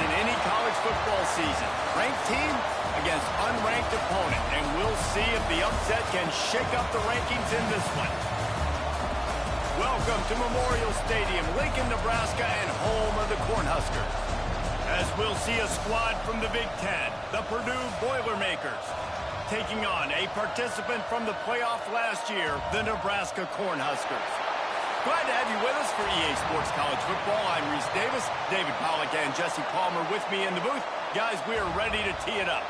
in any college football season. Ranked team against unranked opponent, and we'll see if the upset can shake up the rankings in this one. Welcome to Memorial Stadium, Lincoln, Nebraska, and home of the Cornhuskers. As we'll see a squad from the Big Ten, the Purdue Boilermakers, taking on a participant from the playoff last year, the Nebraska Cornhuskers. Glad to have you with us for EA Sports College Football. I'm Reese Davis, David Pollack, and Jesse Palmer with me in the booth. Guys, we are ready to tee it up.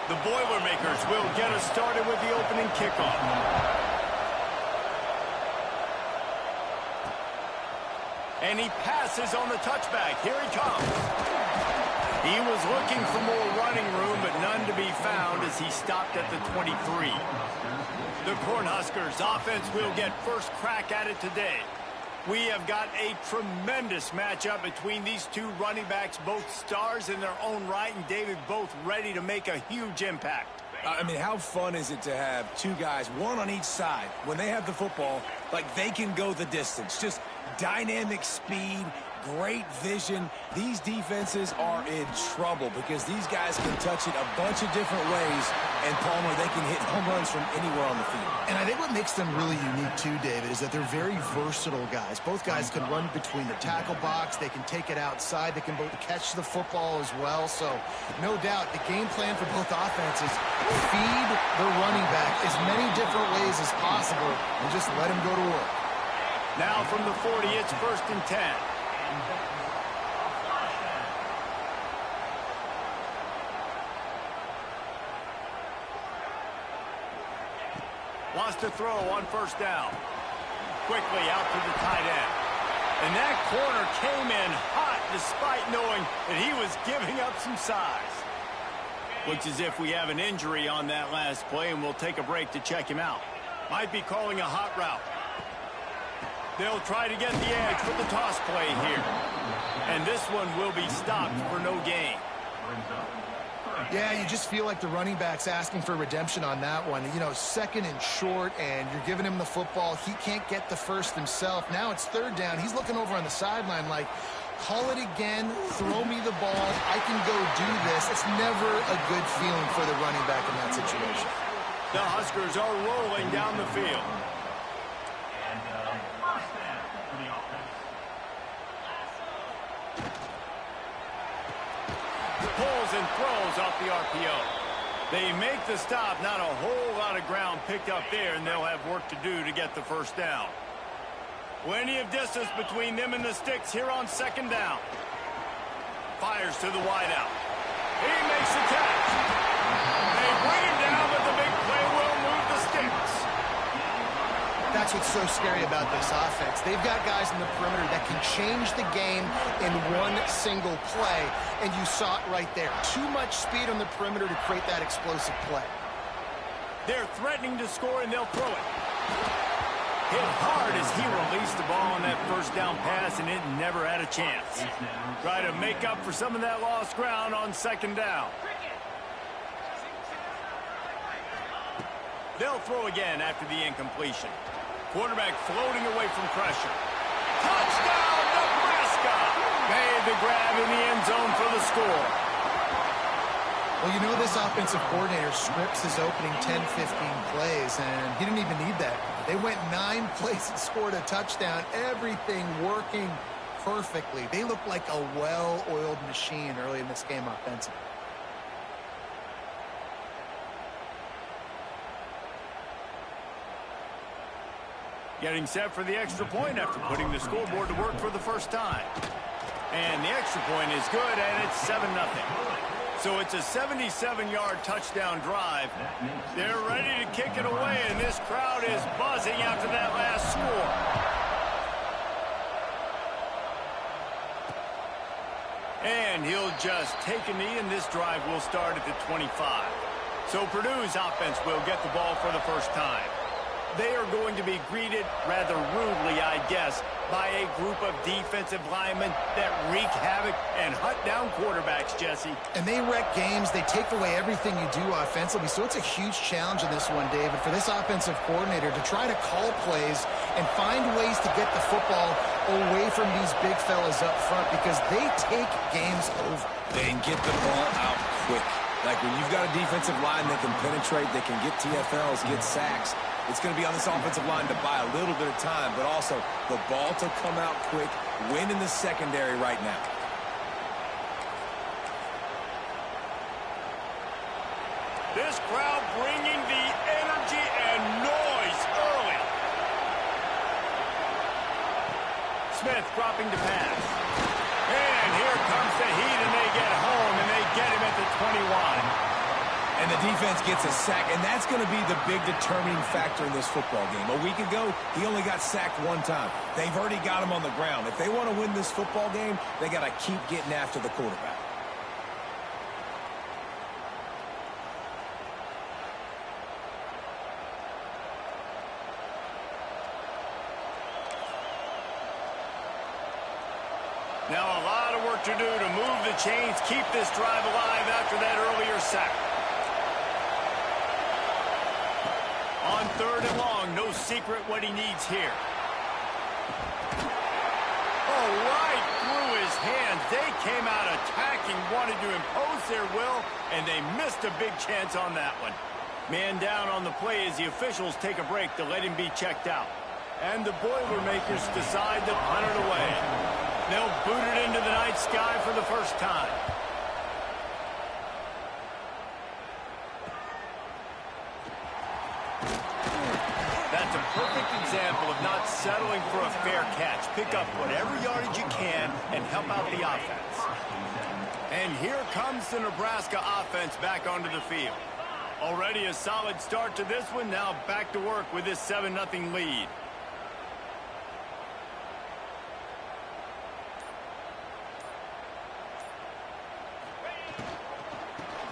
The Boilermakers will get us started with the opening kickoff. And he passes on the touchback. Here he comes. He was looking for more running room, but none to be found as he stopped at the 23. The Cornhuskers offense will get first crack at it today. We have got a tremendous matchup between these two running backs, both stars in their own right, and David, both ready to make a huge impact. I mean, how fun is it to have two guys, one on each side, when they have the football, like they can go the distance. Just dynamic speed, great vision. These defenses are in trouble because these guys can touch it a bunch of different ways, and Palmer, they can hit home runs from anywhere on the field. And I think what makes them really unique too, David, is that they're very versatile guys. Both guys can run between the tackle box. They can take it outside. They can both catch the football as well. So no doubt the game plan for both offenses, feed the running back as many different ways as possible and just let him go to work. Now from the 40, it's 1st and 10. Wants to throw on 1st down. Quickly out to the tight end. And that corner came in hot despite knowing that he was giving up some size. Looks as if we have an injury on that last play, and we'll take a break to check him out. Might be calling a hot route. They'll try to get the edge with the toss play here. And this one will be stopped for no gain. Yeah, you just feel like the running back's asking for redemption on that one. You know, 2nd and short, and you're giving him the football. He can't get the first himself. Now it's 3rd down. He's looking over on the sideline like, call it again, throw me the ball, I can go do this. It's never a good feeling for the running back in that situation. The Huskers are rolling down the field. Pulls and throws off the RPO. They make the stop. Not a whole lot of ground picked up there, and they'll have work to do to get the 1st down. Plenty of distance between them and the sticks here on 2nd down. Fires to the wideout. He makes the catch. They bring him down, but the big play will move the sticks. That's what's so scary about this offense. They've got guys in the perimeter that can change the game in one single play, and you saw it right there. Too much speed on the perimeter to create that explosive play. They're threatening to score, and they'll throw it. Hit hard as he released the ball on that 1st down pass, and it never had a chance. Try to make up for some of that lost ground on 2nd down. They'll throw again after the incompletion. Quarterback floating away from pressure. Touchdown, Nebraska! Made the grab in the end zone for the score. Well, you know this offensive coordinator scripts his opening 10, 15 plays, and he didn't even need that. They went 9 plays and scored a touchdown. Everything working perfectly. They look like a well-oiled machine early in this game offensively. Getting set for the extra point after putting the scoreboard to work for the 1st time. And the extra point is good, and it's 7-0. So it's a 77-yard touchdown drive. They're ready to kick it away, and this crowd is buzzing after that last score. And he'll just take a knee, and this drive will start at the 25. So Purdue's offense will get the ball for the 1st time. they are going to be greeted rather rudely, I guess, by a group of defensive linemen that wreak havoc and hunt down quarterbacks, Jesse. And they wreck games. They take away everything you do offensively. So it's a huge challenge in this one, David, for this offensive coordinator to try to call plays and find ways to get the football away from these big fellas up front because they take games over. They can get the ball out quick. Like when you've got a defensive line that can penetrate, that can get TFLs, get sacks, it's going to be on this offensive line to buy a little bit of time, but also the ball to come out quick, win in the secondary right now. This crowd bringing the energy and noise early. Smith dropping to pass. And here comes the heat, and they get home, and they get him at the 21. And the defense gets a sack, and that's going to be the big determining factor in this football game. A week ago, he only got sacked one time. They've already got him on the ground. If they want to win this football game, they got to keep getting after the quarterback. Now a lot of work to do to move the chains, keep this drive alive after that earlier sack. On 3rd and long, no secret what he needs here. Oh, right through his hands. They came out attacking, wanted to impose their will, and they missed a big chance on that one. Man down on the play as the officials take a break to let him be checked out. And the Boilermakers decide to punt it away. They'll boot it into the night sky for the first time. That's a perfect example of not settling for a fair catch. Pick up whatever yardage you can and help out the offense. And here comes the Nebraska offense back onto the field. Already a solid start to this one. Now back to work with this 7-0 lead.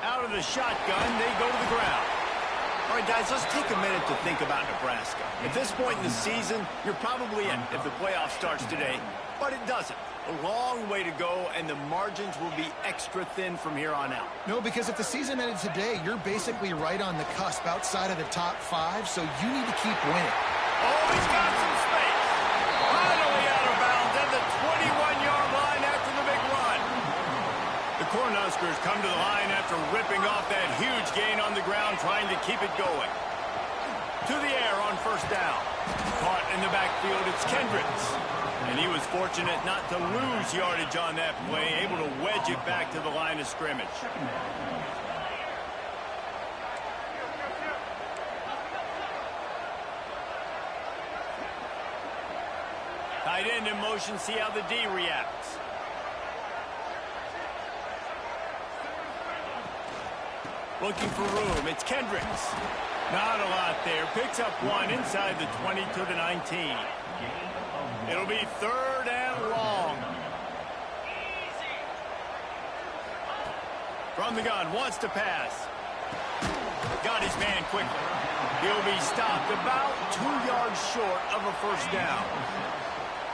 Out of the shotgun, they go to the ground. All right, guys, let's take a minute to think about Nebraska. At this point in the season, you're probably in if the playoff starts today, but it doesn't. A long way to go, and the margins will be extra thin from here on out. No, because if the season ended today, you're basically right on the cusp outside of the top 5, so you need to keep winning. Oh, he's got some space. Finally out of bounds at the 21-yard line after the big run. The Cornhuskers come to the line after ripping off that huge gain on the ground, trying to keep it going. To the air on 1st down. Caught in the backfield, it's Kendricks. And he was fortunate not to lose yardage on that play, able to wedge it back to the line of scrimmage. Tight end in motion, see how the D reacts. Looking for room, it's Kendricks. Not a lot there, picks up one inside the 20 to the 19. It'll be 3rd and long. From the gun, wants to pass. Got his man quickly. He'll be stopped about 2 yards short of a 1st down.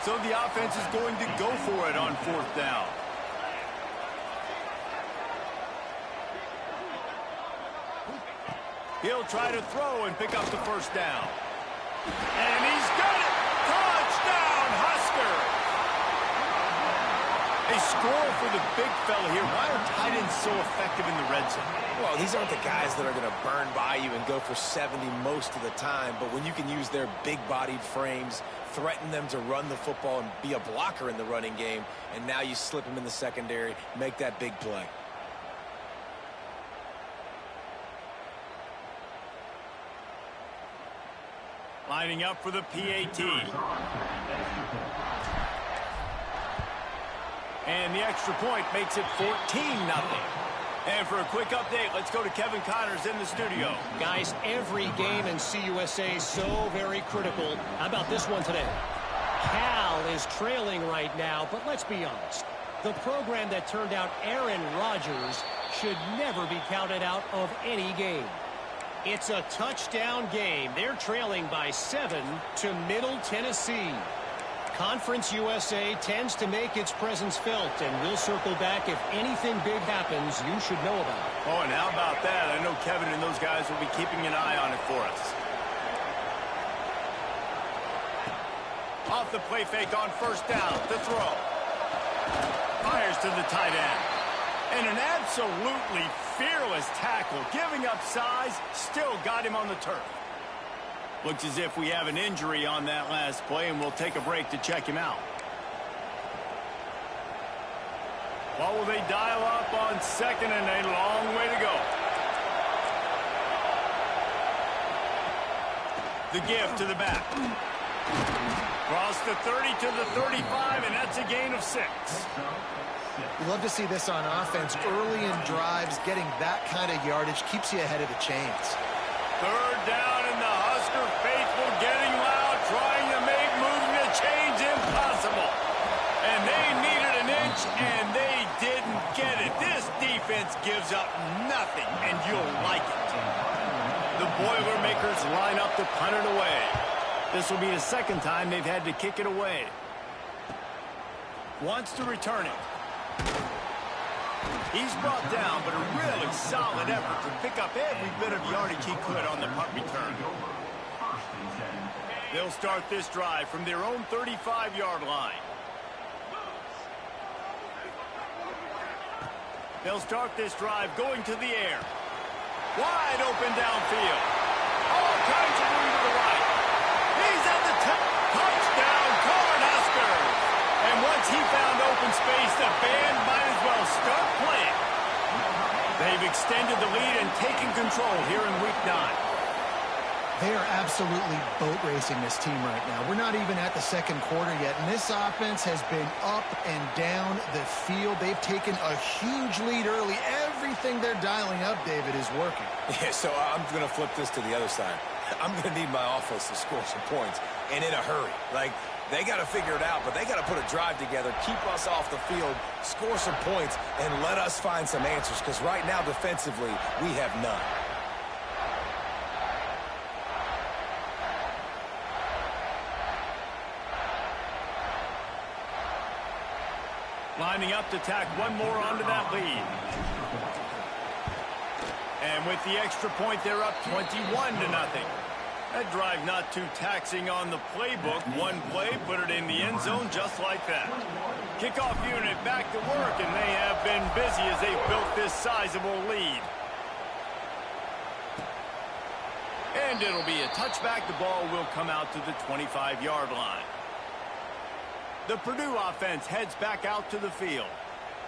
So the offense is going to go for it on 4th down. He'll try to throw and pick up the 1st down. And he's got it! Touchdown, Husker! A score for the big fella here. Why are tight ends so effective in the red zone? Well, these aren't the guys that are going to burn by you and go for 70 most of the time, but when you can use their big-bodied frames, threaten them to run the football and be a blocker in the running game, and now you slip them in the secondary, make that big play. Lining up for the PAT. And the extra point makes it 14-0. And for a quick update, let's go to Kevin Connors in the studio. Guys, every game in CUSA is so very critical. How about this one today? Cal is trailing right now, but let's be honest. The program that turned out Aaron Rodgers should never be counted out of any game. It's a touchdown game. They're trailing by 7 to Middle Tennessee. Conference USA tends to make its presence felt, and we'll circle back if anything big happens you should know about. Oh, and how about that? I know Kevin and those guys will be keeping an eye on it for us. Off the play fake on first down. The throw. Fires to the tight end. And an absolutely fearless tackle. Giving up size, still got him on the turf. Looks as if we have an injury on that last play, and we'll take a break to check him out. What will they dial up on second and a long way to go? The give to the back. Cross the 30 to the 35, and that's a gain of 6. You love to see this on offense. Early in drives, getting that kind of yardage keeps you ahead of the chains. Third down, and the Husker faithful getting loud, trying to make moving the chains impossible. And they needed an inch, and they didn't get it. This defense gives up nothing, and you'll like it. The Boilermakers line up to punt it away. This will be the second time they've had to kick it away. Wants to return it. He's brought down, but a really solid effort to pick up every bit of yardage he could on the punt return. They'll start this drive from their own 35-yard line. They'll start this drive going to the air. Wide open downfield. All kinds of room to the right. He's at the top. Touchdown, Cornhuskers. And once he found open space, the band might as well start playing. They've extended the lead and taken control here in Week 9. They are absolutely boat racing this team right now. We're not even at the second quarter yet, and this offense has been up and down the field. They've taken a huge lead early. Everything they're dialing up, David, is working. Yeah, so I'm going to flip this to the other side. I'm going to need my offense to score some points, and in a hurry. Like, they got to figure it out, but they got to put a drive together, keep us off the field, score some points, and let us find some answers, because right now, defensively, we have none. Lining up to tack one more onto that lead. And with the extra point, they're up 21-0. That drive not too taxing on the playbook. One play, put it in the end zone just like that. Kickoff unit back to work, and they have been busy as they've built this sizable lead. And it'll be a touchback. The ball will come out to the 25-yard line. The Purdue offense heads back out to the field.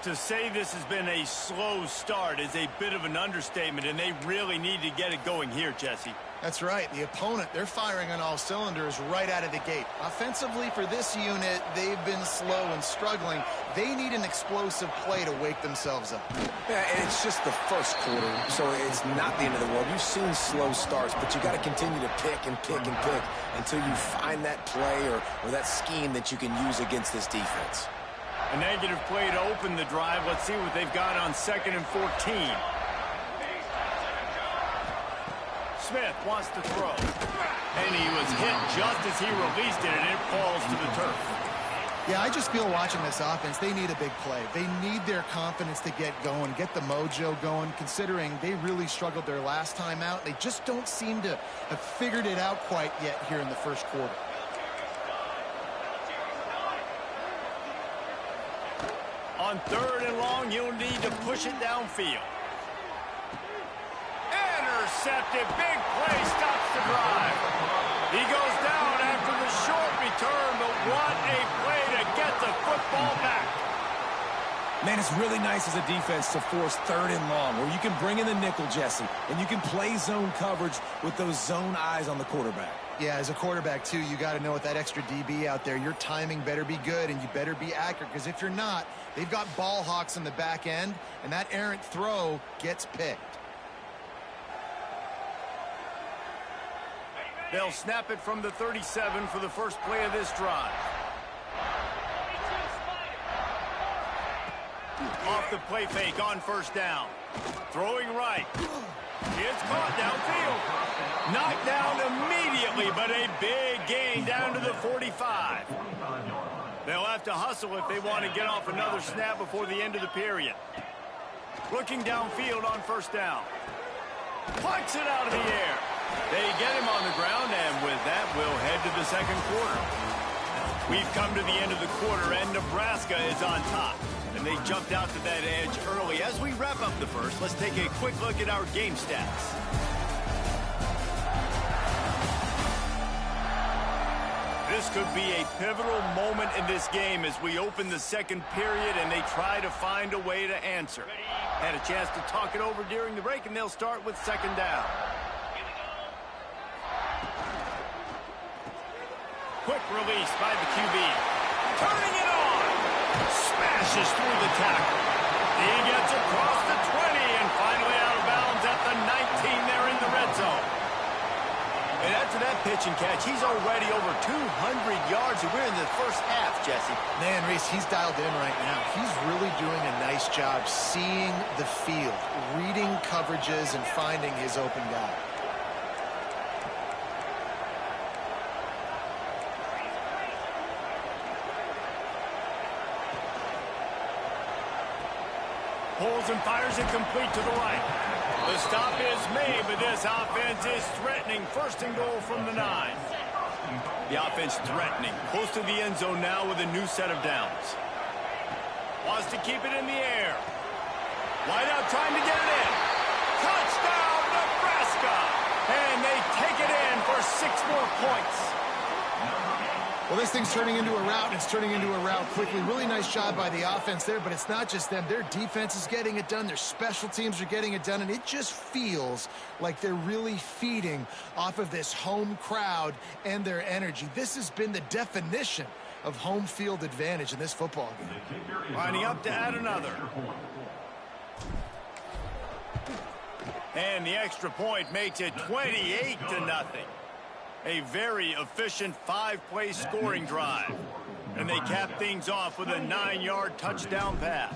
To say this has been a slow start is a bit of an understatement, and they really need to get it going here, Jesse. That's right. The opponent, they're firing on all cylinders right out of the gate. Offensively, for this unit, they've been slow and struggling. They need an explosive play to wake themselves up. Yeah, and it's just the first quarter, so it's not the end of the world. You've seen slow starts, but you got to continue to pick and pick and pick until you find that play or that scheme that you can use against this defense. A negative play to open the drive. Let's see what they've got on 2nd and 14. Smith wants to throw. And he was hit just as he released it, and it falls to the turf. Yeah, I just feel watching this offense, they need a big play. They need their confidence to get going, get the mojo going, considering they really struggled their last time out. They just don't seem to have figured it out quite yet here in the first quarter. On 3rd and long, you'll need to push it downfield. Intercepted. Big play stops the drive. He goes down after the short return, but what a play to get the football back. Man, it's really nice as a defense to force 3rd and long, where you can bring in the nickel, Jesse, and you can play zone coverage with those zone eyes on the quarterback. Yeah, as a quarterback, too, you got to know with that extra DB out there, your timing better be good and you better be accurate, because if you're not, they've got ball hawks in the back end, and that errant throw gets picked. They'll snap it from the 37 for the first play of this drive. Off the play fake on 1st down. Throwing right. It's caught downfield. Knocked down immediately, but a big gain down to the 45. They'll have to hustle if they want to get off another snap before the end of the period. Looking downfield on first down. Plucks it out of the air. They get him on the ground, and with that, we'll head to the second quarter. We've come to the end of the quarter, and Nebraska is on top. And they jumped out to that edge early. As we wrap up the first, let's take a quick look at our game stats. This could be a pivotal moment in this game as we open the second period and they try to find a way to answer. Had a chance to talk it over during the break, and they'll start with second down. Quick release by the QB. Turning it on. Smashes through the tackle. He gets across the 20 and finally out of bounds at the 19 there in the red zone. And after that pitch and catch, he's already over 200 yards, and we're in the first half, Jesse. Man, Reese, he's dialed in right now. He's really doing a nice job seeing the field, reading coverages, and finding his open guy. Pulls and fires it complete to the right. The stop is made, but this offense is threatening. First and goal from the 9. The offense threatening. Close to the end zone now with a new set of downs. Wants to keep it in the air. Wide out trying to get it in. Touchdown, Nebraska! And they take it in for 6 more points. Well, this thing's turning into a rout, and it's turning into a rout quickly. Really nice job by the offense there, but it's not just them. Their defense is getting it done. Their special teams are getting it done, and it just feels like they're really feeding off of this home crowd and their energy. This has been the definition of home field advantage in this football game. Lining up to add another. And the extra point makes it 28-0. A very efficient 5-play scoring drive. And they cap things off with a 9-yard touchdown pass.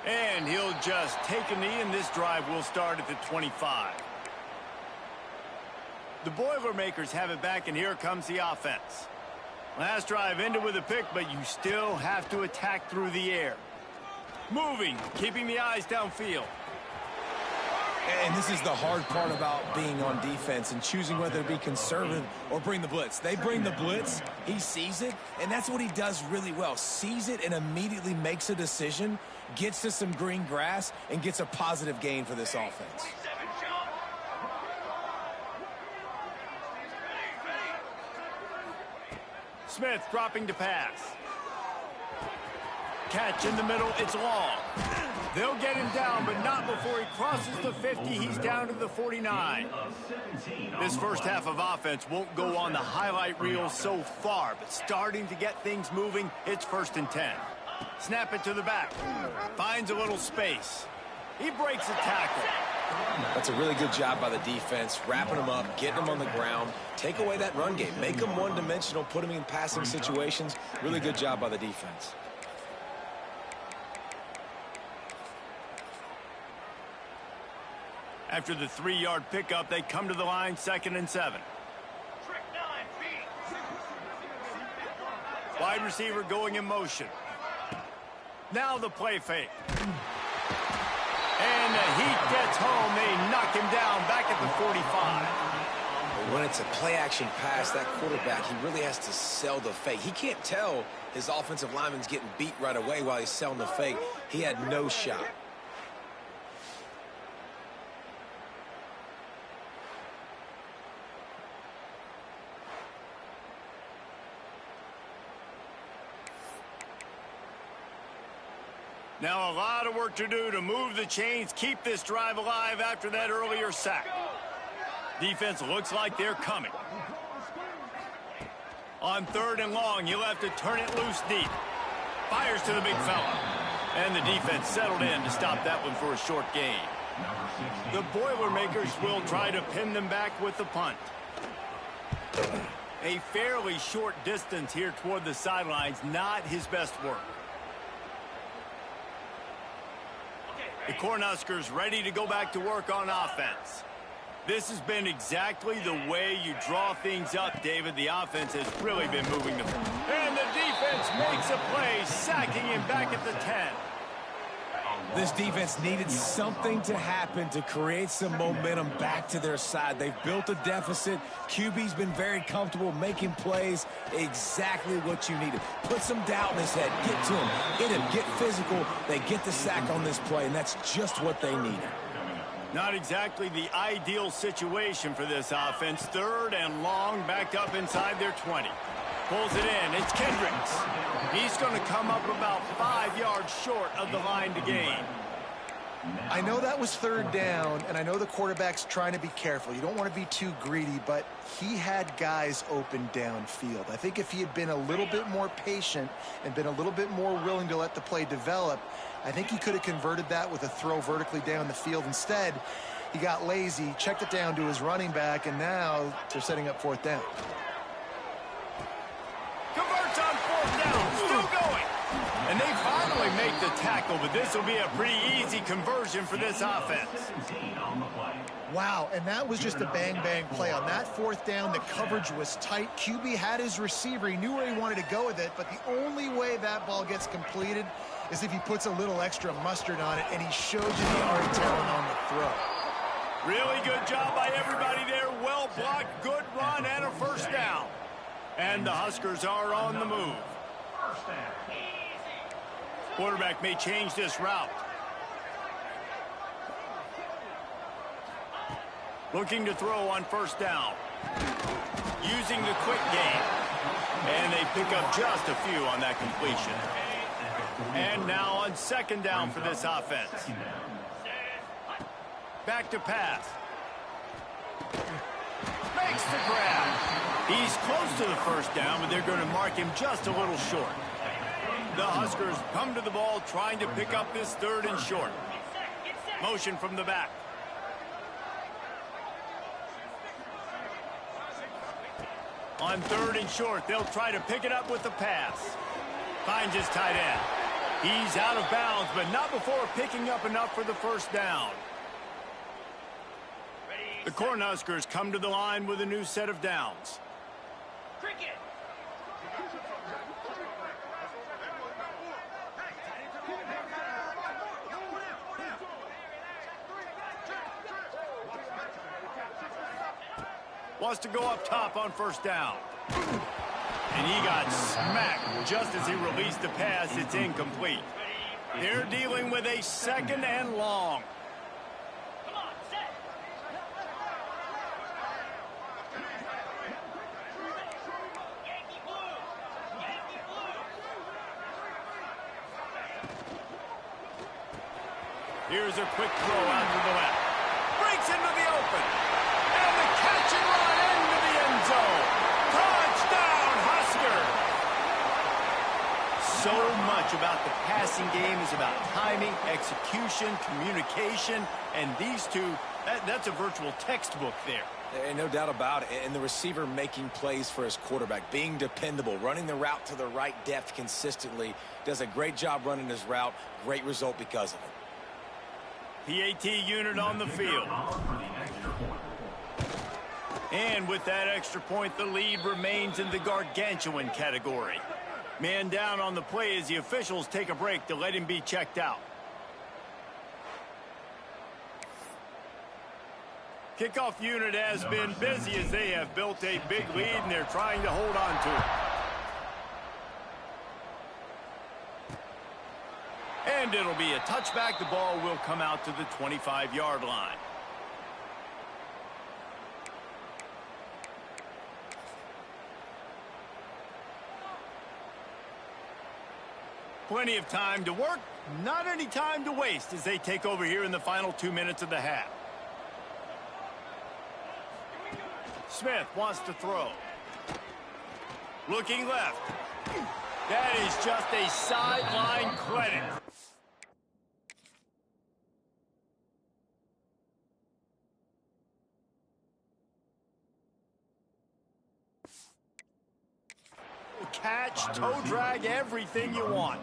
And he'll just take a knee, and this drive will start at the 25. The Boilermakers have it back, and here comes the offense. Last drive ended with a pick, but you still have to attack through the air. Moving, keeping the eyes downfield. And this is the hard part about being on defense and choosing whether to be conservative or bring the blitz. They bring the blitz, he sees it, and that's what he does really well. Sees it and immediately makes a decision, gets to some green grass, and gets a positive gain for this offense. Smith dropping to pass. Catch in the middle, it's long. They'll get him down, but not before he crosses the 50. He's down to the 49. This first half of offense won't go on the highlight reel so far, but starting to get things moving, it's 1st and 10. Snap it to the back. Finds a little space. He breaks a tackle. That's a really good job by the defense, wrapping them up, getting them on the ground, take away that run game, make them one-dimensional, put them in passing situations. Really good job by the defense. After the 3-yard pickup, they come to the line, 2nd and 7. Wide receiver going in motion. Now the play fake. And the heat gets home. They knock him down back at the 45. When it's a play-action pass, that quarterback, he really has to sell the fake. He can't tell his offensive lineman's getting beat right away while he's selling the fake. He had no shot. Now a lot of work to do to move the chains, keep this drive alive after that earlier sack. Defense looks like they're coming. On 3rd and long, he'll have to turn it loose deep. Fires to the big fella. And the defense settled in to stop that one for a short gain. The Boilermakers will try to pin them back with the punt. A fairly short distance here toward the sidelines, not his best work. The Cornhuskers ready to go back to work on offense. This has been exactly the way you draw things up, David. The offense has really been moving the ball. And the defense makes a play, sacking him back at the 10. This defense needed something to happen to create some momentum back to their side. They've built a deficit. QB's been very comfortable making plays. Exactly what you needed. Put some doubt in his head. Get to him. Hit him. Get physical. They get the sack on this play, and that's just what they needed. Not exactly the ideal situation for this offense. 3rd and long, backed up inside their 20. Pulls it in. It's Kendricks. He's going to come up about 5 yards short of the line to gain. I know that was 3rd down, and I know the quarterback's trying to be careful. You don't want to be too greedy, but he had guys open downfield. I think if he had been a little bit more patient and been a little bit more willing to let the play develop, I think he could have converted that with a throw vertically down the field. Instead, he got lazy, checked it down to his running back, and now they're setting up 4th down. Converts on 4th down, still going. And they finally make the tackle, but this will be a pretty easy conversion for this offense. Wow, and that was just a bang-bang play. On that 4th down, the coverage was tight. QB had his receiver. He knew where he wanted to go with it, but the only way that ball gets completed is if he puts a little extra mustard on it, and he showed you the art talent on the throw. Really good job by everybody there. Well blocked, good run, and a 1st down. And the Huskers are on the move. Quarterback may change this route. Looking to throw on 1st down. Using the quick game. And they pick up just a few on that completion. And now on 2nd down for this offense. Back to pass. Makes the grab. He's close to the 1st down, but they're going to mark him just a little short. The Huskers come to the ball trying to pick up this 3rd and short. Motion from the back. On 3rd and short, they'll try to pick it up with the pass. Finds his tight end. He's out of bounds, but not before picking up enough for the 1st down. The Cornhuskers come to the line with a new set of downs. Cricket. Wants to go up top on 1st down. And he got smacked just as he released the pass. It's incomplete. They're dealing with a 2nd and long. Here's a quick throw out to the left. Breaks into the open. And the catch and run into the end zone. Touchdown, Husker! So much about the passing game is about timing, execution, communication, and these two, that's a virtual textbook there. And no doubt about it. And the receiver making plays for his quarterback, being dependable, running the route to the right depth consistently. Does a great job running his route. Great result because of it. PAT unit on the field. And with that extra point, the lead remains in the gargantuan category. Man down on the play as the officials take a break to let him be checked out. Kickoff unit has been busy as they have built a big lead and they're trying to hold on to it. And it'll be a touchback. The ball will come out to the 25-yard line. Plenty of time to work, not any time to waste as they take over here in the final 2 minutes of the half. Smith wants to throw. Looking left. That is just a sideline credit. catch, toe drag, everything you want.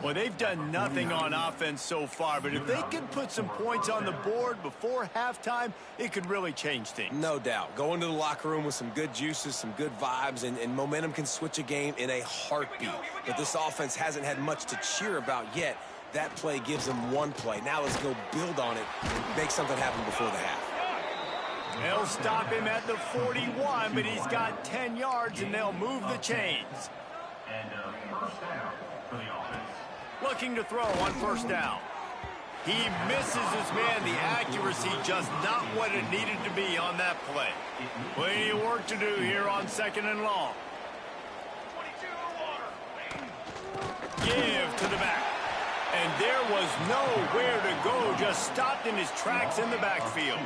Well, they've done nothing on offense so far, but if they can put some points on the board before halftime, it could really change things. No doubt. Go into the locker room with some good juices, some good vibes, and momentum can switch a game in a heartbeat. But this offense hasn't had much to cheer about yet. That play gives them one play. Now let's go build on it and make something happen before the half. They'll stop him at the 41, but he's got 10 yards, and they'll move the chains. First down for the offense. Looking to throw on first down. He misses his man. The accuracy just not what it needed to be on that play. Plenty of work to do here on 2nd and long. Give to the back. And there was nowhere to go, just stopped in his tracks in the backfield.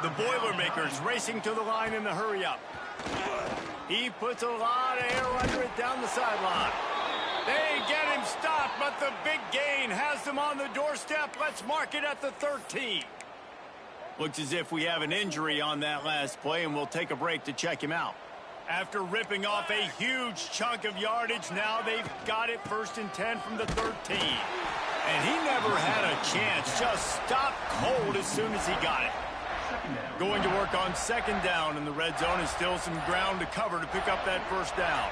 The Boilermakers racing to the line in the hurry-up. He puts a lot of air under it down the sideline. They get him stopped, but the big gain has them on the doorstep. Let's mark it at the 13. Looks as if we have an injury on that last play, and we'll take a break to check him out. After ripping off a huge chunk of yardage, now they've got it 1st and 10 from the 13. And he never had a chance, just stopped cold as soon as he got it. Going to work on 2nd down, and the red zone is still some ground to cover to pick up that 1st down.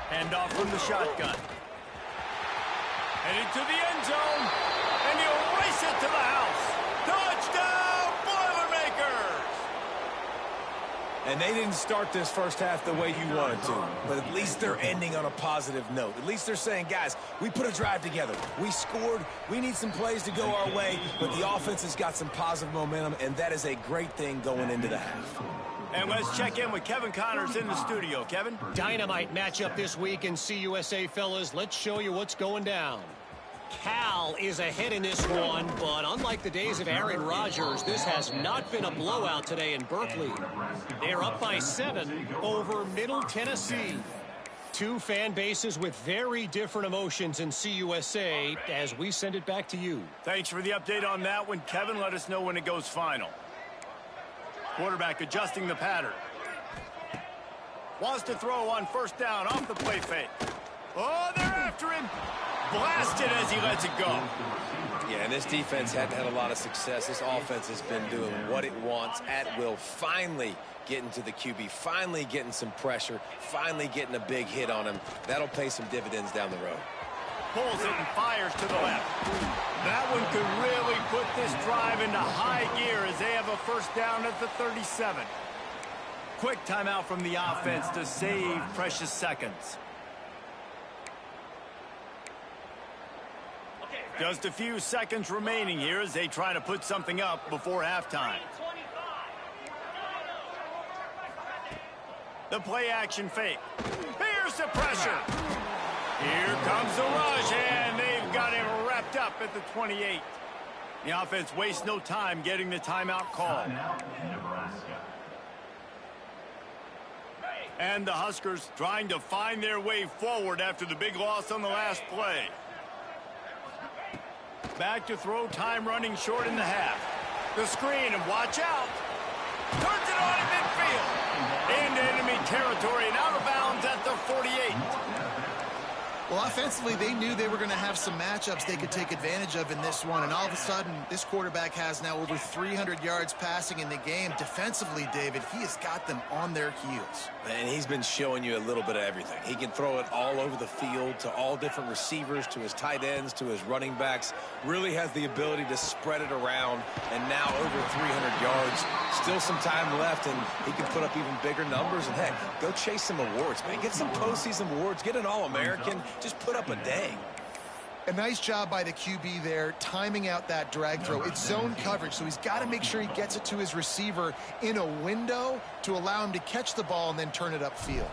Hand off from the shotgun. Headed to the end zone, and he'll race it to the house. Touchdown, Boilermakers! And they didn't start this first half the way you wanted to, but at least they're ending on a positive note. At least they're saying, guys, we put a drive together. We scored. We need some plays to go our way, but the offense has got some positive momentum, and that is a great thing going into the half. And let's check in with Kevin Connors in the studio. Kevin? Dynamite matchup this week in CUSA, fellas. Let's show you what's going down. Cal is ahead in this one, but unlike the days of Aaron Rodgers, this has not been a blowout today in Berkeley. They're up by 7 over Middle Tennessee. Two fan bases with very different emotions in CUSA as we send it back to you. Thanks for the update on that one, Kevin. Let us know when it goes final. Quarterback adjusting the pattern. Wants to throw on 1st down off the play fake. Oh, they're after him. Blasted as he lets it go. Yeah, and this defense hadn't had a lot of success. This offense has been doing what it wants at will. Finally getting to the QB, finally getting some pressure, finally getting a big hit on him. That'll pay some dividends down the road. Pulls it and fires to the left. That one could really put this drive into high gear as they have a 1st down at the 37. Quick timeout from the offense to save precious seconds. Just a few seconds remaining here as they try to put something up before halftime. The play action fake. Here's the pressure. Here comes the rush, and they've got him wrapped up at the 28. The offense wastes no time getting the timeout call. And the Huskers trying to find their way forward after the big loss on the last play. Back to throw, time running short in the half. The screen, and watch out. Turns it on in midfield. Into enemy territory and out of bounds at the 48. Well, offensively, they knew they were going to have some matchups they could take advantage of in this one. And all of a sudden, this quarterback has now over 300 yards passing in the game. Defensively, David, he has got them on their heels. And he's been showing you a little bit of everything. He can throw it all over the field to all different receivers, to his tight ends, to his running backs. Really has the ability to spread it around. And now over 300 yards. Still some time left, and he can put up even bigger numbers. And, heck, go chase some awards, man. Get some postseason awards. Get an All-American. Just put up a day. A nice job by the QB there, timing out that drag throw. It's zone coverage, so he's got to make sure he gets it to his receiver in a window to allow him to catch the ball and then turn it upfield.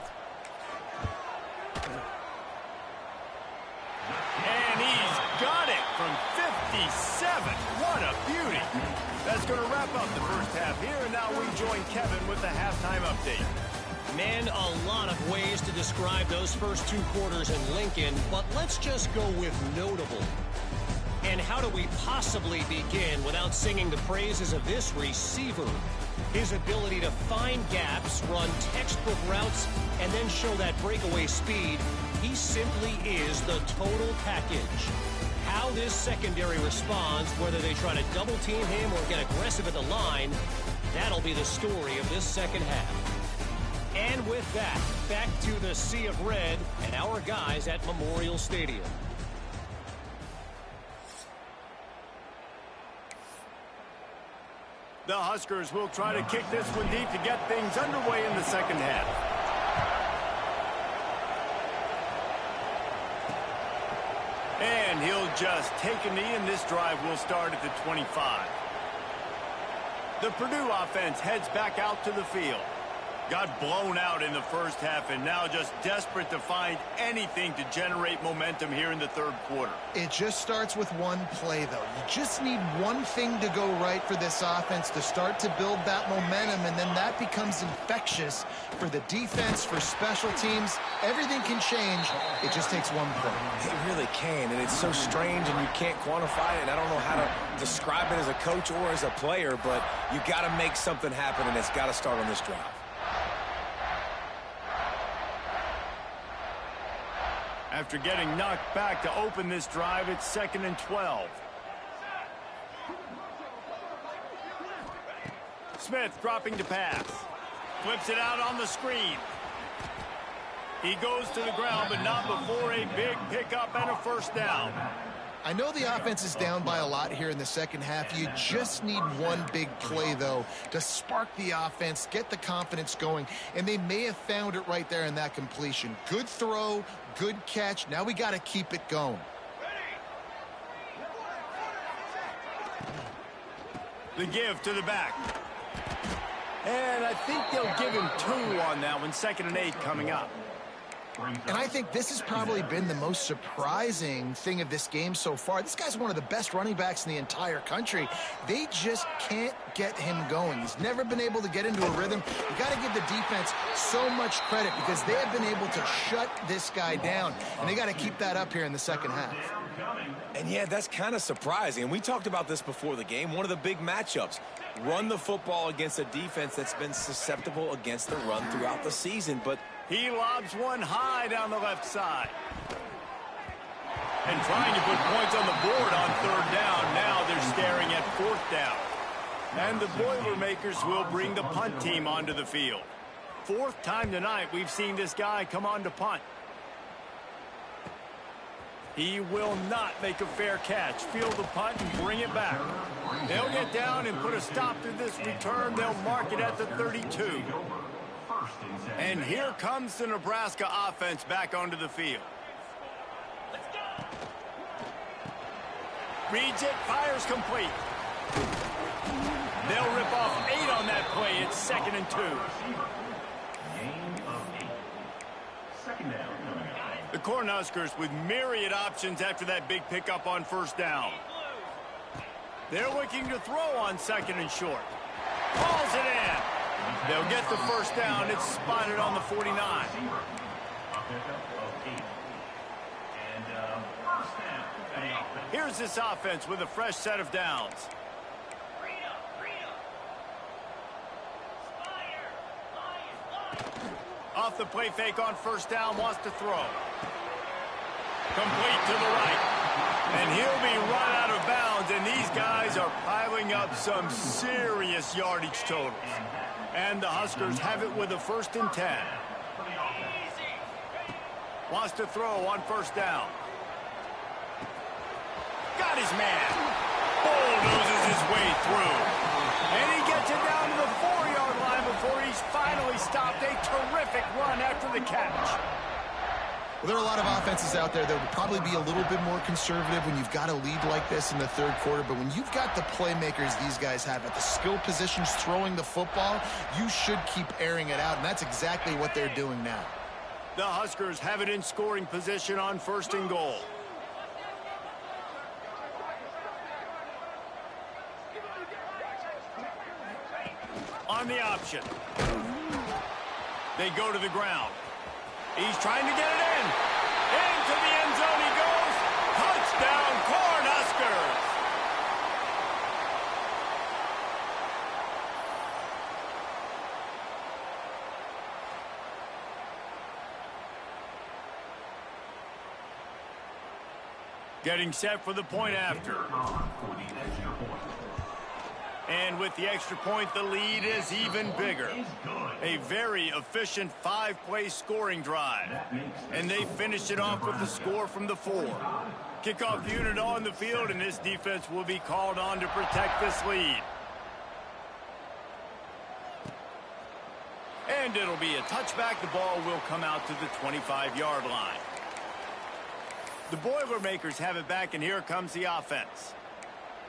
And he's got it from 57. What a beauty. That's going to wrap up the first half here, and now we join Kevin with the halftime update. Man, a lot of ways to describe those first 2 quarters in Lincoln, but let's just go with notable. And how do we possibly begin without singing the praises of this receiver? His ability to find gaps, run textbook routes, and then show that breakaway speed, he simply is the total package. How this secondary responds, whether they try to double team him or get aggressive at the line, that'll be the story of this second half. And with that, back to the sea of red and our guys at Memorial Stadium. The Huskers will try to kick this one deep to get things underway in the second half. And he'll just take a knee, and this drive will start at the 25. The Purdue offense heads back out to the field. Got blown out in the first half and now just desperate to find anything to generate momentum here in the third quarter. It just starts with one play, though. You just need one thing to go right for this offense to start to build that momentum, and then that becomes infectious for the defense, for special teams. Everything can change. It just takes one play. It really can, and it's so strange, and you can't quantify it. I don't know how to describe it as a coach or as a player, but you got to make something happen, and it's got to start on this drive. After getting knocked back to open this drive, it's 2nd and 12. Smith dropping to pass. Flips it out on the screen. He goes to the ground, but not before a big pickup and a first down. I know the offense is down by a lot here in the second half. You just need one big play, though, to spark the offense, get the confidence going, and they may have found it right there in that completion. Good throw, good catch. Now we got to keep it going. The give to the back. And I think they'll give him 2 on that one. 2nd and 8 coming up. And I think this has probably been the most surprising thing of this game so far. This guy's one of the best running backs in the entire country. They just can't get him going. He's never been able to get into a rhythm. You got to give the defense so much credit because they have been able to shut this guy down, and they got to keep that up here in the second half. And yeah, that's kind of surprising. And we talked about this before the game. One of the big matchups. Run the football against a defense that's been susceptible against the run throughout the season. But he lobs one high down the left side. And trying to put points on the board on 3rd down. Now they're staring at 4th down. And the Boilermakers will bring the punt team onto the field. 4th time tonight we've seen this guy come on to punt. He will not make a fair catch. Field the punt and bring it back. They'll get down and put a stop to this return. They'll mark it at the 32. And here comes the Nebraska offense back onto the field. Reads it, fires complete. They'll rip off 8 on that play. It's 2nd and 2. The Cornhuskers with myriad options after that big pickup on 1st down. They're looking to throw on 2nd and short. Calls it in. They'll get the 1st down. It's spotted on the 49. Here's this offense with a fresh set of downs. Off the play fake on 1st down, wants to throw. Complete to the right. And he'll be run out of bounds, and these guys are piling up some serious yardage totals. And the Huskers have it with a 1st and 10. Wants to throw on 1st down. Got his man. Bulldozes his way through. And he gets it down to the 4-yard line before he's finally stopped. A terrific run after the catch. Well, there are a lot of offenses out there that would probably be a little bit more conservative when you've got a lead like this in the 3rd quarter. But when you've got the playmakers these guys have at the skill positions throwing the football, you should keep airing it out. And that's exactly what they're doing now. The Huskers have it in scoring position on 1st and goal. On the option. They go to the ground. He's trying to get it in. Into the end zone he goes. Touchdown, Cornhuskers. Getting set for the point after. And with the extra point, the lead is even bigger. A very efficient 5-play scoring drive. And they finished it off with the score from the 4. Kickoff unit on the field, and this defense will be called on to protect this lead. And it'll be a touchback. The ball will come out to the 25-yard line. The Boilermakers have it back, and here comes the offense.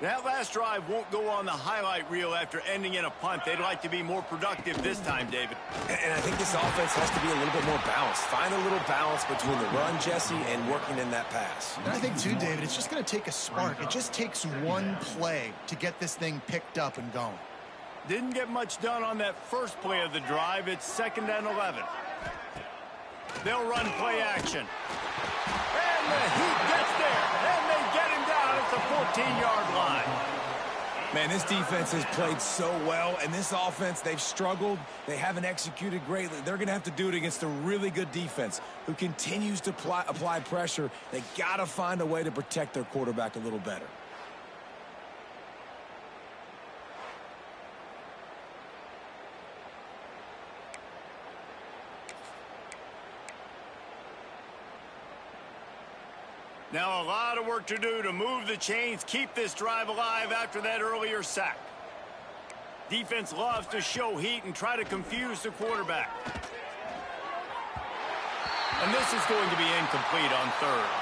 That last drive won't go on the highlight reel after ending in a punt. They'd like to be more productive this time, David. And I think this offense has to be a little bit more balanced. Find a little balance between the run, Jesse, and working in that pass. And I think, too, David, it's just going to take a spark. It just takes one play to get this thing picked up and going. Didn't get much done on that first play of the drive. It's 2nd and 11. They'll run play action. And the Heat gets there. And they get him down at the 14-yard line. Man, this defense has played so well, and this offense, they've struggled. They haven't executed greatly. They're going to have to do it against a really good defense who continues to apply pressure. They got to find a way to protect their quarterback a little better. Now a lot of work to do to move the chains, keep this drive alive after that earlier sack. Defense loves to show heat and try to confuse the quarterback. And this is going to be incomplete on 3rd.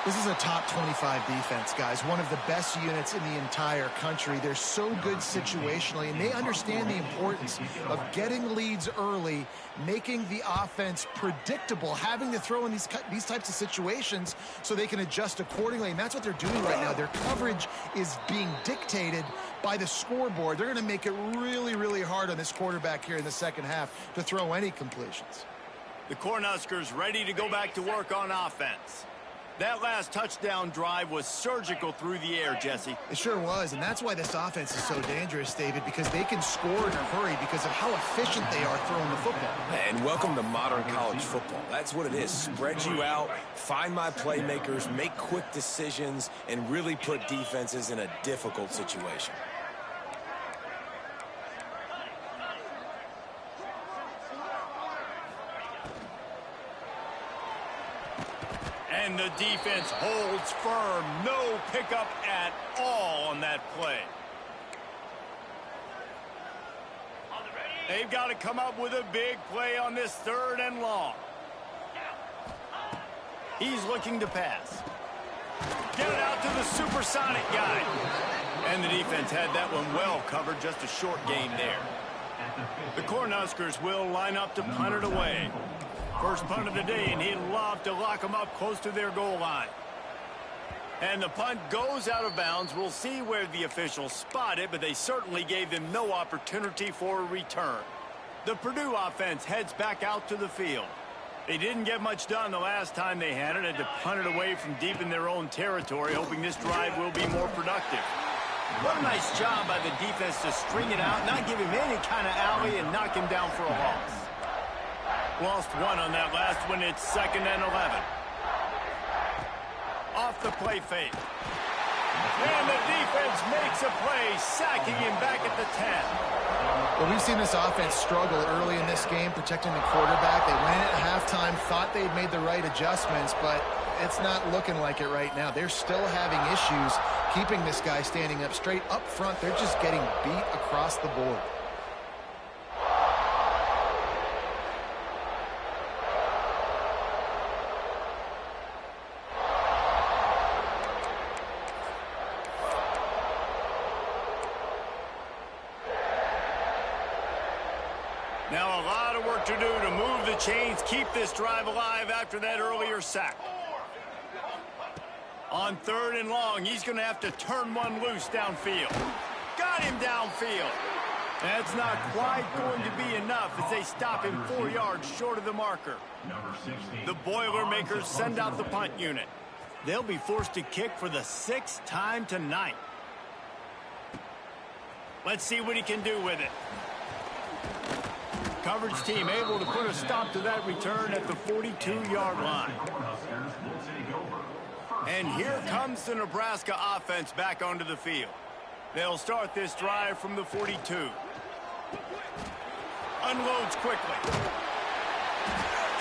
This is a top 25 defense, guys. One of the best units in the entire country. They're so good situationally, and they understand the importance of getting leads early, making the offense predictable, having to throw in these types of situations so they can adjust accordingly. And that's what they're doing right now. Their coverage is being dictated by the scoreboard. They're going to make it really, really hard on this quarterback here in the second half to throw any completions. The Cornhuskers ready to go back to work on offense. That last touchdown drive was surgical through the air, Jesse. It sure was, and that's why this offense is so dangerous, David, because they can score in a hurry because of how efficient they are throwing the football. And welcome to modern college football. That's what it is. Spread you out, find my playmakers, make quick decisions, and really put defenses in a difficult situation. And the defense holds firm. No pickup at all on that play. They've got to come up with a big play on this 3rd and long. He's looking to pass. Get it out to the supersonic guy. And the defense had that one well covered. Just a short gain there. The Cornhuskers will line up to punt it away. First punt of the day, and he'd love to lock them up close to their goal line. And the punt goes out of bounds. We'll see where the officials spot it, but they certainly gave them no opportunity for a return. The Purdue offense heads back out to the field. They didn't get much done the last time they had it. Had to punt it away from deep in their own territory, hoping this drive will be more productive. What a nice job by the defense to string it out, not give him any kind of alley, and knock him down for a loss. Lost one on that last one. It's 2nd and 11. Off the play fake. And the defense makes a play, sacking him back at the 10. Well, we've seen this offense struggle early in this game, protecting the quarterback. They went in at halftime, thought they'd made the right adjustments, but it's not looking like it right now. They're still having issues keeping this guy standing up straight. Up front, they're just getting beat across the board. Now a lot of work to do to move the chains, keep this drive alive after that earlier sack. On 3rd and long, he's going to have to turn one loose downfield. Got him downfield. That's not quite going to be enough as they stop him 4 yards short of the marker. The Boilermakers send out the punt unit. They'll be forced to kick for the 6th time tonight. Let's see what he can do with it. Coverage team able to put a stop to that return at the 42-yard line. And here comes the Nebraska offense back onto the field. They'll start this drive from the 42. Unloads quickly.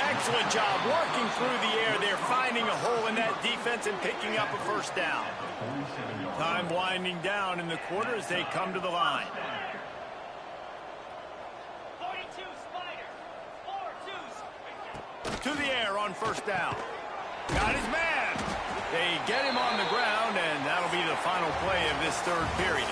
Excellent job working through the air there, finding a hole in that defense and picking up a first down. Time winding down in the quarter as they come to the line. 42 Spiders. 4-2. To the air on first down. Got his man. They get him on the ground, and that'll be the final play of this third period.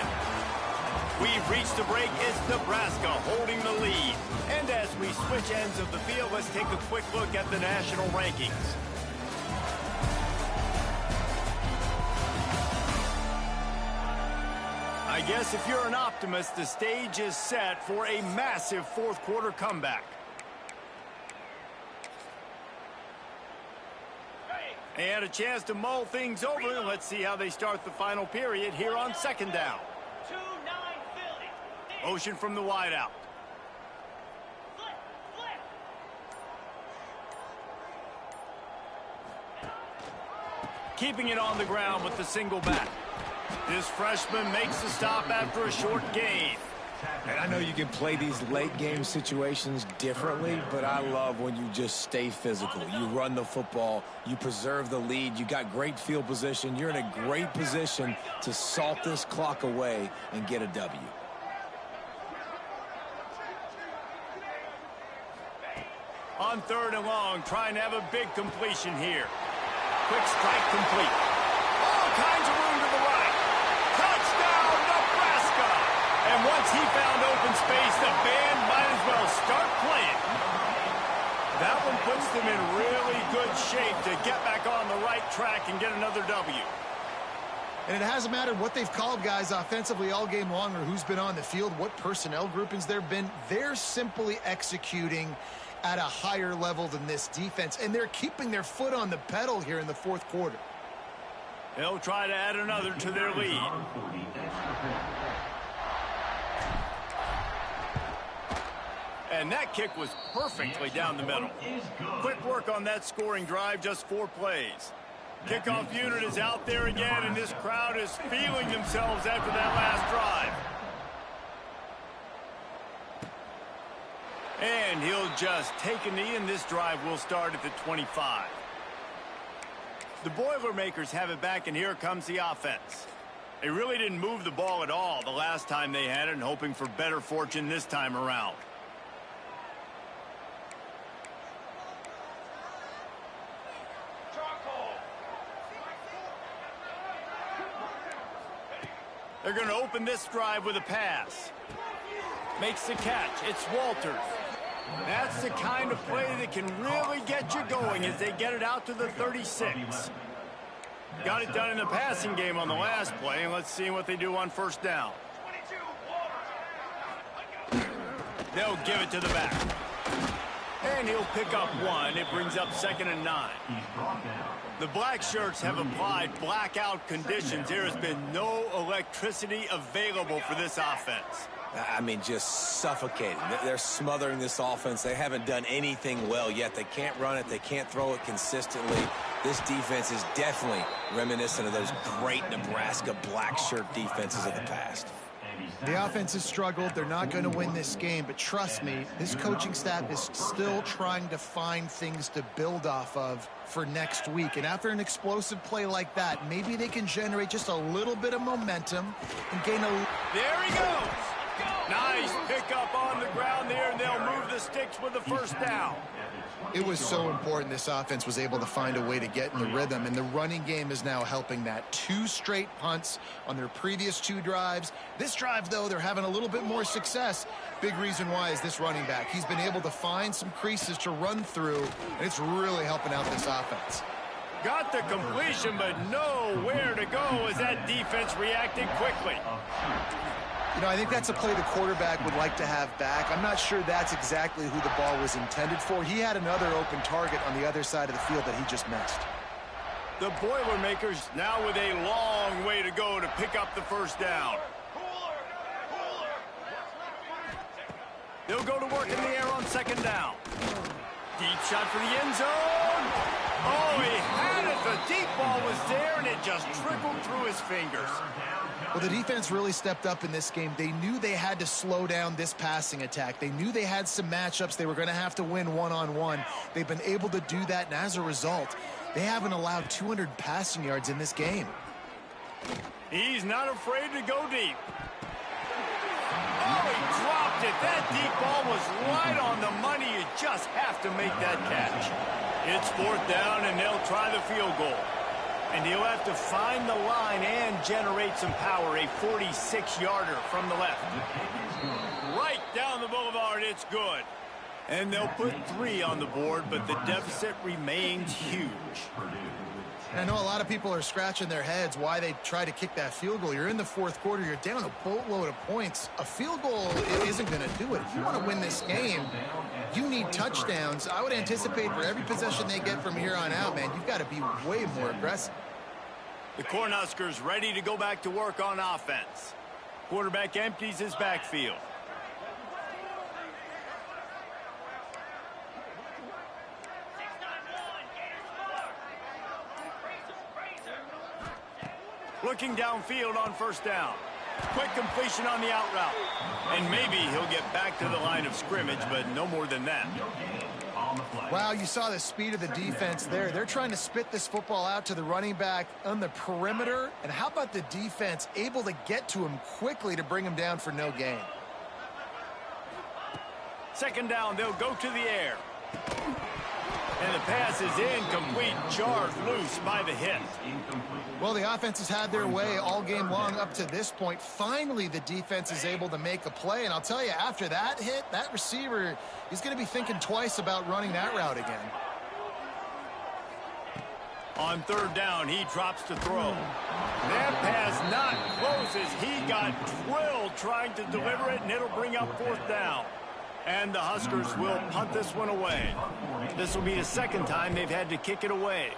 We've reached the break. It's Nebraska holding the lead. And as we switch ends of the field, let's take a quick look at the national rankings. I guess if you're an optimist, the stage is set for a massive fourth quarter comeback. They had a chance to mull things over. Let's see how they start the final period here on second down. 2-9 Philly. Motion from the wideout. Flip. Keeping it on the ground with the single back. This freshman makes the stop after a short gain. And I know you can play these late game situations differently, but I love when you just stay physical. You run the football, you preserve the lead, you got great field position. You're in a great position to salt this clock away and get a W. On third and long, trying to have a big completion here. Quick strike complete. All kinds of room to the right. Touchdown, Nebraska! And once he found open space, the band might as well start playing. That one puts them in really good shape to get back on the right track and get another W. And it hasn't mattered what they've called guys offensively all game long or who's been on the field, what personnel groupings there have been. They're simply executing at a higher level than this defense, and they're keeping their foot on the pedal here in the fourth quarter. They'll try to add another to their lead. And that kick was perfectly down the middle. Quick work on that scoring drive, just 4 plays. Kickoff unit is out there again, and this crowd is feeling themselves after that last drive. And he'll just take a knee, and this drive will start at the 25. The Boilermakers have it back, and here comes the offense. They really didn't move the ball at all the last time they had it, and hoping for better fortune this time around. They're going to open this drive with a pass. Makes the catch. It's Walters. That's the kind of play that can really get you going as they get it out to the 36. Got it done in the passing game on the last play, and let's see what they do on first down. They'll give it to the back. And he'll pick up 1. It brings up 2nd and 9. The black shirts have applied blackout conditions. There has been no electricity available for this offense. I mean, just suffocating. They're smothering this offense. They haven't done anything well yet. They can't run it. They can't throw it consistently. This defense is definitely reminiscent of those great Nebraska black shirt defenses of the past. The offense has struggled. They're not going to win this game, but trust me, this coaching staff is still trying to find things to build off of for next week. And after an explosive play like that, maybe they can generate just a little bit of momentum and gain a... There he goes! Nice pickup on the ground there, and they'll move the sticks with the first down. It was so important this offense was able to find a way to get in the rhythm, and the running game is now helping that. 2 straight punts on their previous 2 drives. This drive, though, they're having a little bit more success. Big reason why is this running back. He's been able to find some creases to run through, and it's really helping out this offense. Got the completion, but nowhere to go as that defense reacted quickly. You know, I think that's a play the quarterback would like to have back. I'm not sure that's exactly who the ball was intended for. He had another open target on the other side of the field that he just missed. The Boilermakers now with a long way to go to pick up the first down. They'll go to work in the air on second down. Deep shot for the end zone. Oh, he had it. The deep ball was there, and it just trickled through his fingers. Well, the defense really stepped up in this game. They knew they had to slow down this passing attack. They knew they had some matchups they were going to have to win one-on-one. They've been able to do that, and as a result, they haven't allowed 200 passing yards in this game. He's not afraid to go deep. Oh, he dropped it. That deep ball was right on the money. You just have to make that catch. It's 4th down, and they'll try the field goal. And he'll have to find the line and generate some power. A 46-yarder from the left. Right down the boulevard. It's good. And they'll put 3 on the board, but the deficit remains huge. I know a lot of people are scratching their heads why they try to kick that field goal. You're in the 4th quarter. You're down a boatload of points. A field goal isn't going to do it. If you want to win this game, you need touchdowns. I would anticipate for every possession they get from here on out, man, you've got to be way more aggressive. The Cornhuskers ready to go back to work on offense. Quarterback empties his backfield. Looking downfield on 1st down. Quick completion on the out route. And maybe he'll get back to the line of scrimmage, but no more than that. Wow, you saw the speed of the defense there. They're trying to spit this football out to the running back on the perimeter. And how about the defense able to get to him quickly to bring him down for no gain? 2nd down, they'll go to the air. And the pass is incomplete, jarred loose by the hit. Well, the offense has had their way all game long up to this point. Finally, the defense is able to make a play. And I'll tell you, after that hit, that receiver is going to be thinking twice about running that route again. On 3rd down, he drops to throw. That pass not close as he got drilled trying to deliver it, and it'll bring up 4th down. And the Huskers will punt this one away. This will be the 2nd time they've had to kick it away.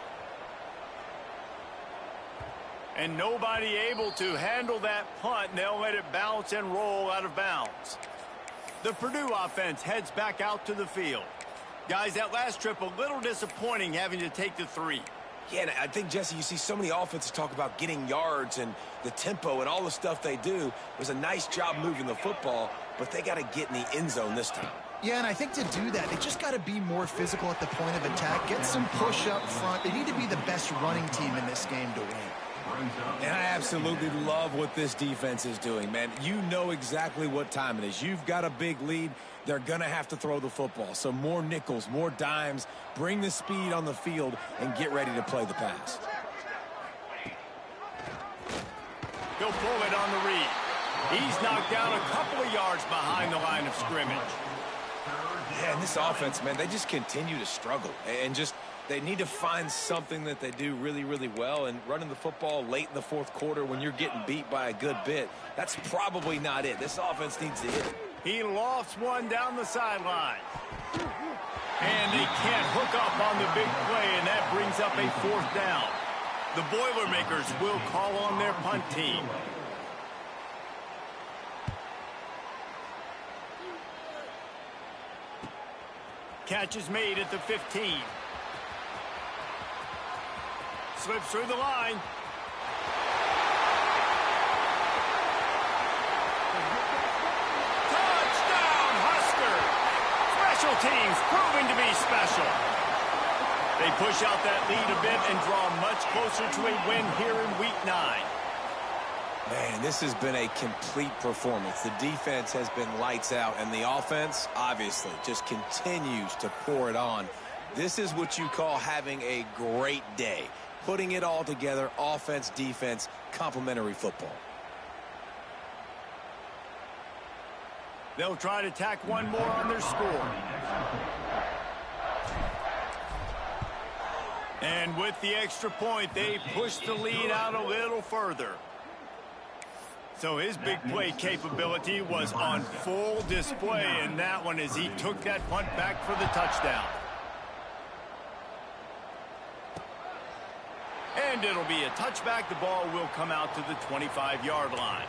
And nobody able to handle that punt, and they'll let it bounce and roll out of bounds. The Purdue offense heads back out to the field. Guys, that last trip a little disappointing having to take the 3. Yeah, and I think, Jesse, you see so many offenses talk about getting yards and the tempo and all the stuff they do. It was a nice job moving the football, but they got to get in the end zone this time. Yeah, and I think to do that, they just got to be more physical at the point of attack, get some push up front. They need to be the best running team in this game to win. And I absolutely love what this defense is doing, man. You know exactly what time it is. You've got a big lead. They're going to have to throw the football. So more nickels, more dimes, bring the speed on the field, and get ready to play the pass. He'll pull it on the read. He's knocked down a couple of yards behind the line of scrimmage. Yeah, and this offense, man, they just continue to struggle. And just they need to find something that they do really, really well. And running the football late in the 4th quarter when you're getting beat by a good bit, that's probably not it. This offense needs to hit it. He lofts one down the sideline. And they can't hook up on the big play, and that brings up a 4th down. The Boilermakers will call on their punt team. Catch is made at the 15. Slips through the line. Touchdown, Huskers! Special teams proving to be special. They push out that lead a bit and draw much closer to a win here in Week 9. Man, this has been a complete performance. The defense has been lights out, and the offense, obviously, just continues to pour it on. This is what you call having a great day. Putting it all together, offense, defense, complementary football. They'll try to tack one more on their score. And with the extra point, they push the lead out a little further. So his big play capability was on full display in that one as he took that punt back for the touchdown. And it'll be a touchback. The ball will come out to the 25-yard line.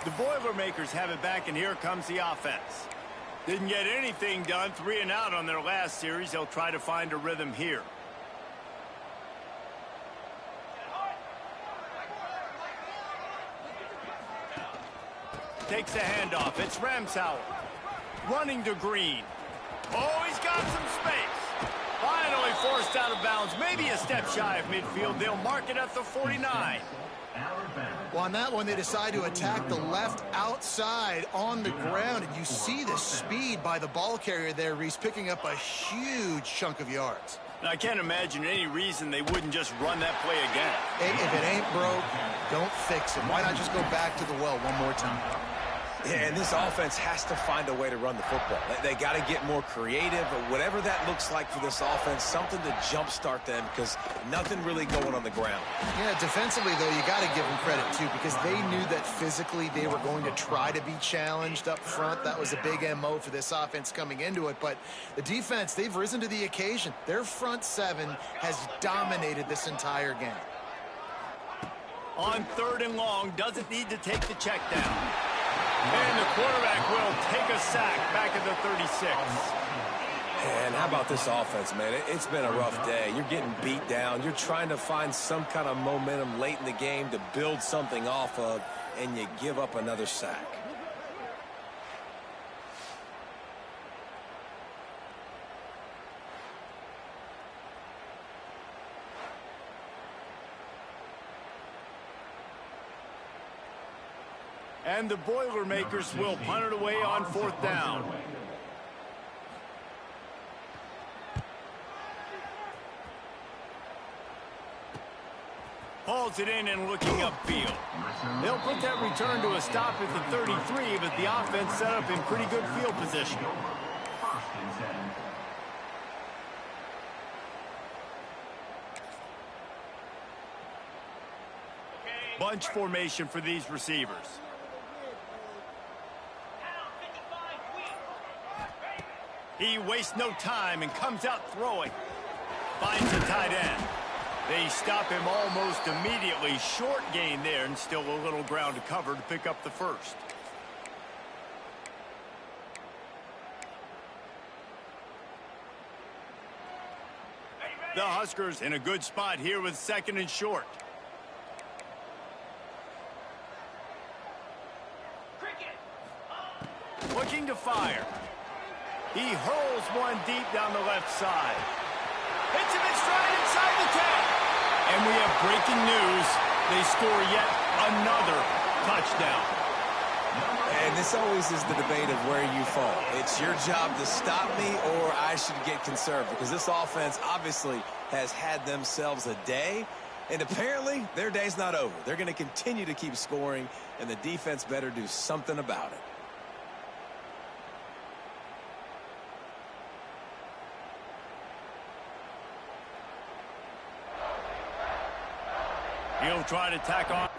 The Boilermakers have it back, and here comes the offense. Didn't get anything done. 3 and out on their last series. They'll try to find a rhythm here. Takes a handoff. It's Ramsauer. Running to Green. Oh, he's got some space. Finally forced out of bounds. Maybe a step shy of midfield. They'll mark it at the 49. Well, on that one, they decide to attack the left outside on the ground, and you see the speed by the ball carrier there, Reese, picking up a huge chunk of yards. Now, I can't imagine any reason they wouldn't just run that play again. If it ain't broke, don't fix it. Why not just go back to the well one more time? Yeah, and this offense has to find a way to run the football. They got to get more creative, or whatever that looks like for this offense, something to jumpstart them, because nothing really going on the ground. Yeah, defensively, though, you got to give them credit, too, because they knew that physically they were going to try to be challenged up front. That was a big MO for this offense coming into it. But the defense, they've risen to the occasion. Their front seven has dominated this entire game. On 3rd and long, doesn't need to take the check down. And the quarterback will take a sack back at the 36. And how about this offense, man? It's been a rough day. You're getting beat down. You're trying to find some kind of momentum late in the game to build something off of, and you give up another sack. And the Boilermakers will punt it away on 4th down. Hauls it in and looking upfield. They'll put that return to a stop at the 33, but the offense set up in pretty good field position. Bunch formation for these receivers. He wastes no time and comes out throwing. Finds a tight end. They stop him almost immediately. Short gain there, and still a little ground to cover to pick up the first. The Huskers in a good spot here with 2nd and short. Looking to fire. He hurls one deep down the left side. Hits him in stride inside the 10. And we have breaking news. They score yet another touchdown. And this always is the debate of where you fall. It's your job to stop me, or I should get conserved, because this offense obviously has had themselves a day, and apparently their day's not over. They're going to continue to keep scoring, and the defense better do something about it. He'll try to tack on.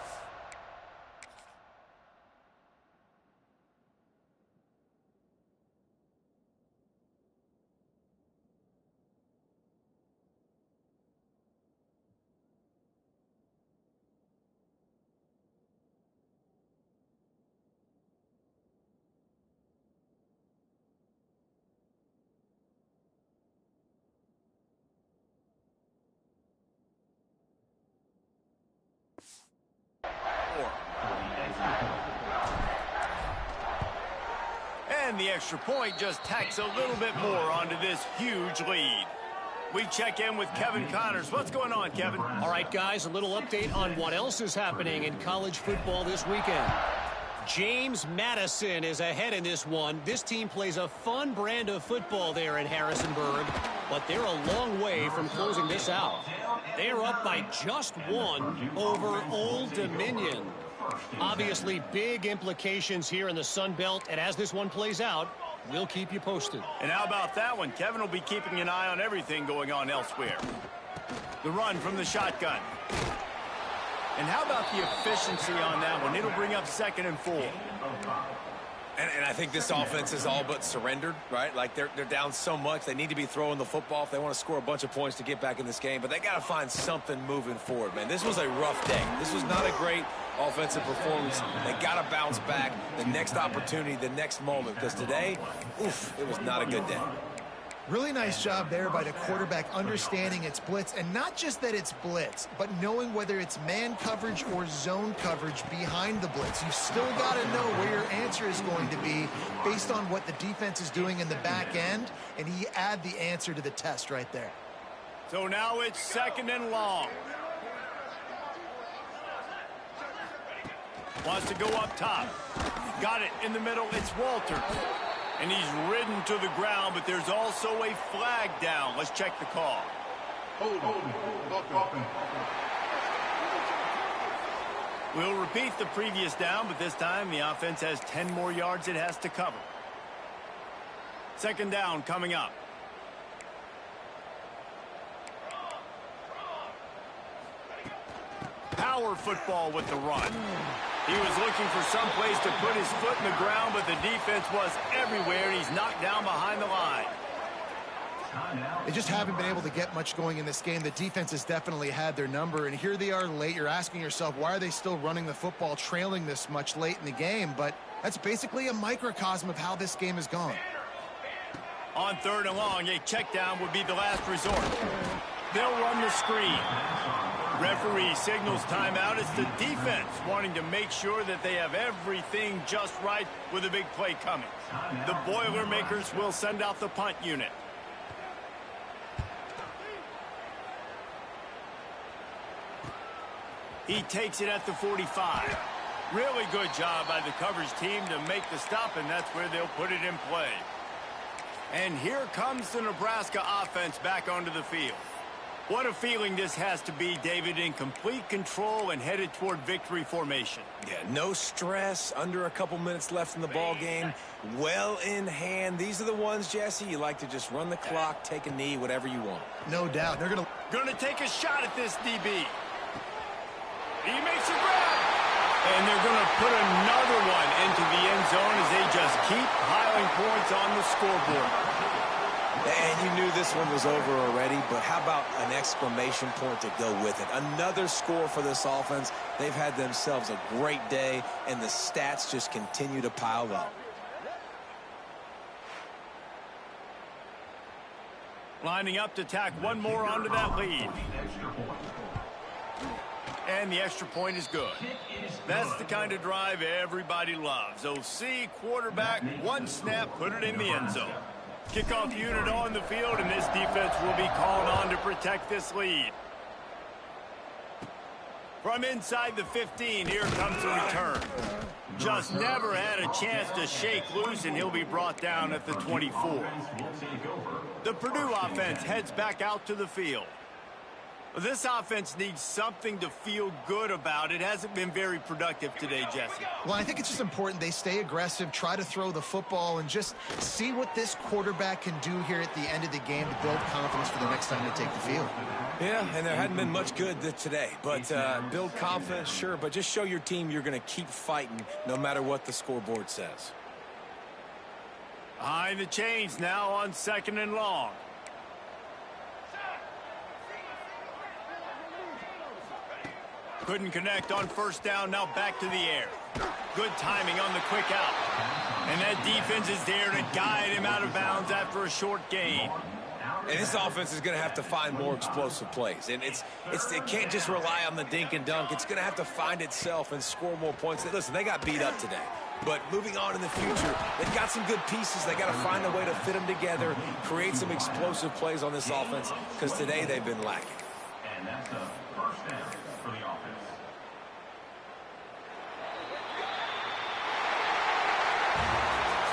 And the extra point just tacks a little bit more onto this huge lead. We check in with Kevin Connors. What's going on, Kevin? All right, guys, a little update on what else is happening in college football this weekend. James Madison is ahead in this one. This team plays a fun brand of football there in Harrisonburg, but they're a long way from closing this out. They're up by just 1 over Old Dominion. Obviously, big implications here in the Sun Belt, and as this one plays out, we'll keep you posted. And how about that one? Kevin will be keeping an eye on everything going on elsewhere. The run from the shotgun. And how about the efficiency on that one? It'll bring up 2nd and 4. And I think this offense is all but surrendered, right? Like they're down so much. They need to be throwing the football if they want to score a bunch of points to get back in this game. But they got to find something moving forward, man. This was a rough day. This was not a great offensive performance. They got to bounce back the next opportunity, the next moment. Because today, oof, it was not a good day. Really nice job there by the quarterback understanding it's blitz, and not just that it's blitz, but knowing whether it's man coverage or zone coverage behind the blitz. You've still got to know where your answer is going to be based on what the defense is doing in the back end, and he add the answer to the test right there. So now it's 2nd and long. Wants to go up top. Got it in the middle. It's Walter. And he's ridden to the ground, but there's also a flag down. Let's check the call. We'll repeat the previous down, but this time the offense has 10 more yards it has to cover. 2nd down coming up. Power football with the run. He was looking for some place to put his foot in the ground, but the defense was everywhere, and he's knocked down behind the line. They just haven't been able to get much going in this game. The defense has definitely had their number, and here they are late. You're asking yourself, why are they still running the football, trailing this much late in the game? But that's basically a microcosm of how this game has gone. On 3rd and long, a check down would be the last resort. They'll run the screen. Referee signals timeout. It's the defense wanting to make sure that they have everything just right with a big play coming. The Boilermakers will send out the punt unit. He takes it at the 45. Really good job by the coverage team to make the stop, and that's where they'll put it in play. And here comes the Nebraska offense back onto the field. What a feeling this has to be, David, in complete control and headed toward victory formation. Yeah, no stress, under a couple minutes left in the ball game, well in hand. These are the ones, Jesse, you like to just run the clock, take a knee, whatever you want. No doubt. They're going to take a shot at this DB. He makes a grab. And they're going to put another one into the end zone as they just keep piling points on the scoreboard. And you knew this one was over already, but how about an exclamation point to go with it? Another score for this offense. They've had themselves a great day, and the stats just continue to pile up. Lining up to tack one more onto that lead. And the extra point is good. That's the kind of drive everybody loves. OC, quarterback, one snap, put it in the end zone. Kickoff unit on the field, and this defense will be called on to protect this lead. From inside the 15, here comes the return. Just never had a chance to shake loose, and he'll be brought down at the 24. The Purdue offense heads back out to the field. This offense needs something to feel good about. It hasn't been very productive today, Jesse. Well, I think it's just important they stay aggressive, try to throw the football, and just see what this quarterback can do here at the end of the game to build confidence for the next time they take the field. Yeah, and there hadn't been much good today. But build confidence, sure, but just show your team you're going to keep fighting no matter what the scoreboard says. Behind the chains now on 2nd and long. Couldn't connect on 1st down, now back to the air. Good timing on the quick out. And that defense is there to guide him out of bounds after a short gain. And this offense is going to have to find more explosive plays. And it can't just rely on the dink and dunk. It's going to have to find itself and score more points. Listen, they got beat up today. But moving on in the future, they've got some good pieces. They got to find a way to fit them together, create some explosive plays on this offense, because today they've been lacking. And that's a 1st down for the offense.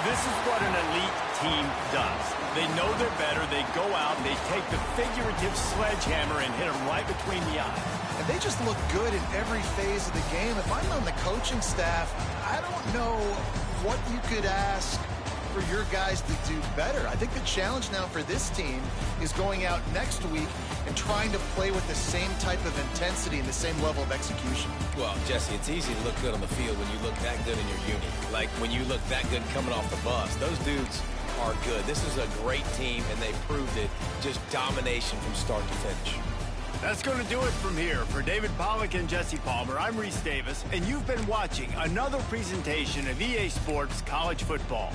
This is what an elite team does. They know they're better. They go out, they take the figurative sledgehammer and hit them right between the eyes. And they just look good in every phase of the game. If I'm on the coaching staff, I don't know what you could ask for your guys to do better. I think the challenge now for this team is going out next week and trying to play with the same type of intensity and the same level of execution. Well, Jesse, it's easy to look good on the field when you look that good in your unit. Like when you look that good coming off the bus. Those dudes are good. This is a great team, and they proved it. Just domination from start to finish. That's going to do it from here. For David Pollack and Jesse Palmer, I'm Reese Davis, and you've been watching another presentation of EA Sports College Football.